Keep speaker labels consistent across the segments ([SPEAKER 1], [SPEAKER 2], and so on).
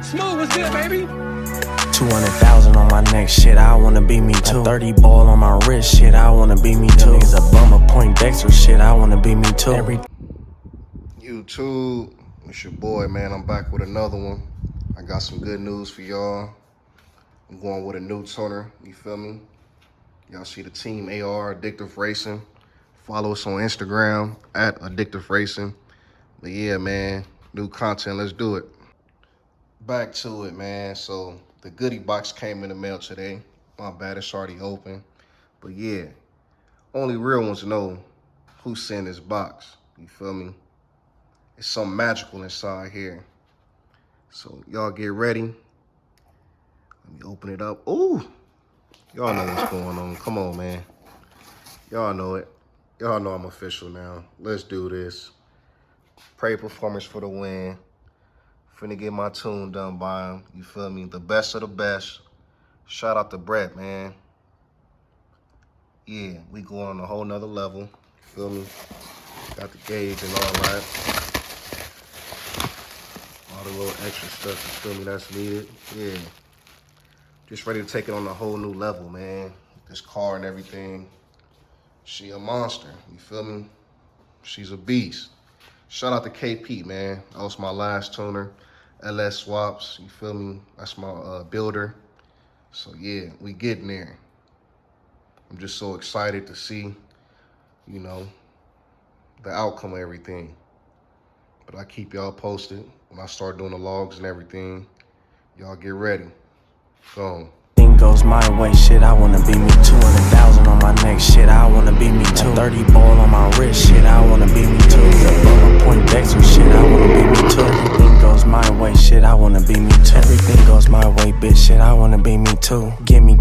[SPEAKER 1] Smooth, what's good, baby?
[SPEAKER 2] 200,000 on my neck, shit, I wanna be me too. 30 ball on my wrist, shit, I wanna be me too. Niggas a bummer, point Dexter, shit, I wanna be me too.
[SPEAKER 3] YouTube, it's your boy, man. I'm back with another one. I got some good news for y'all. I'm going with a new tuner, you feel me? Y'all see the team AR, Addictive Racing. Follow us on Instagram, at Addictive Racing. But yeah, man, new content, let's do it. Back to it, man. So the goodie box came in the mail today. My bad, it's already open. But yeah, only real ones know who sent this box, you feel me? It's something magical inside here. So y'all get ready. Let me open it up. Ooh, y'all know what's going on. Come on, man. Y'all know it. Y'all know I'm official now. Let's do this. Pray performance for the win. Finna get my tune done by him. You feel me? The best of the best. Shout out to Brett, man. Yeah, we going on a whole nother level. You feel me? Got the gauge and all that. All the little extra stuff, you feel me, that's needed. Yeah. Just ready to take it on a whole new level, man. This car and everything. She a monster, you feel me? She's a beast. Shout out to KP, man. That was my last tuner. LS Swaps, you feel me? That's my builder. So yeah, we getting there. I'm just so excited to see, you know, the outcome of everything. But I keep y'all posted when I start doing the logs and everything. Y'all get ready. Go on.
[SPEAKER 2] Thing goes my way, shit, I wanna be me. 200,000 on my neck, shit, I wanna be me too. 30 ball on my wrist, shit, I wanna be me too. Bummer, point Dexter, shit, I wanna be me too. Everything goes my way, shit, I wanna be me too. Everything goes my way, bitch, shit, I wanna be me too. Gimme,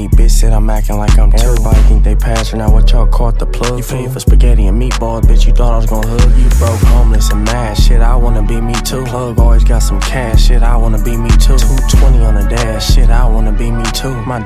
[SPEAKER 2] bitch, said I'm acting like I'm two. Everybody think they passing, now what y'all caught the plug. You paid for spaghetti and meatballs, bitch, you thought I was gonna hug you. Broke, homeless, and mad, shit, I wanna be me too. Plug always got some cash, shit, I wanna be me too. 220 on the dash, shit, I wanna be me too. My